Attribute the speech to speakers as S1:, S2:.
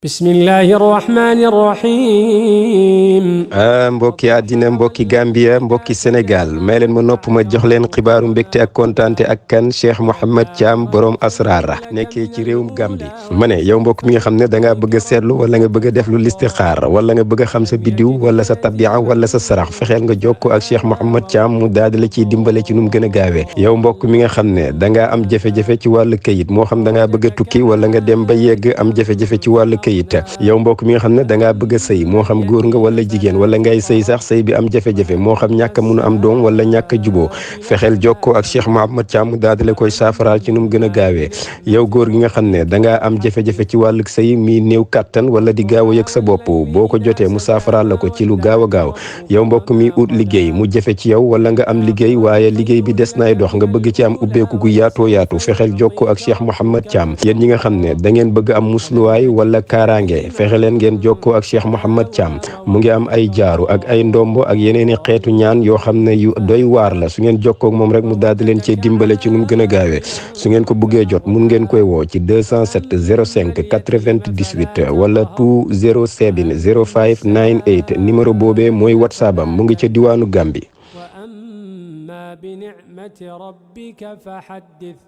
S1: bismillahi rahmani rahim.
S2: mbokki àddina mbokki Gambia mbokki Sénégal may leen ma nopp ma jox leen xibaaru mbégte ak kontaante ak kan Cheikh Mouhamed Thiam borom asrar nekkee ci réewum Gambie. ma ne yow mbokk mi nga xam ne da ngaa bëgg a seetlu wala nga bëgg a def lu listixaar wala nga bëgg a xam sa biddiw wala sa tabia wala sa sarax fexeel nga jokkoo ak Cheikh Mouhamed Thiam mu daal di la ciy dimbale ci nu mu gën a gaawee. yow mbokk mi nga xam ne da ngaa am jafe-jafe ci wàllu këyit moo xam da ngaa bëgg a tukki wala nga dem ba yegg am jafe-jafe ci wàllu këyit. yow mbokk mi nga xam ne da ngaa bëgg a sëy moo xam góor nga wala jigéen wala ngay sëy sax sëy bi am jafe-jafe moo xam ñàkk a mun a am doom wala ñàkk a juboo fexeel jokkoo ak Cheikh Mouhamed Thiam mu daal di la koy saafaraal ci nu mu gën a gaawee. yow góor gi nga xam ne da ngaa am jafe-jafe ci wàllu sëy mi néew kàttan wala di gaaw a yëg sa bopp boo ko jotee mu saafaraal la ko ci lu gaaw a gaaw. yow mbokk mi ut liggéey mu jafe ci yow wala nga am liggéey waaye liggéey bi des nay dox nga bëgg ci am ubbeeku gu yaatoo yaatu fexeel jokkoo ak Cheikh Mouhamed Thiam. yéen ñi nga xam ne da ngeen bëgg am musluwaay wala kaaraange fexe leen ngeen jokkoo ak Cheikh Mouhamed Thiam mu ngi am ay jaaru ak ay ndombo ak yeneeni xeetu ñaan yoo xam ne yu doy waar la su ngeen jokkoo ak moom rek mu daal di leen cee dimbale ci nu mu gën a gaawee. su ngeen ko bëggee jot mun ngeen koy woo ci 207 05 98 wala 207 05 98 numéro boobee mooy whatsapp am mu ngi ca diwaanu Gambie.
S1: wa amma bi ni'mati rabbika fa haddith.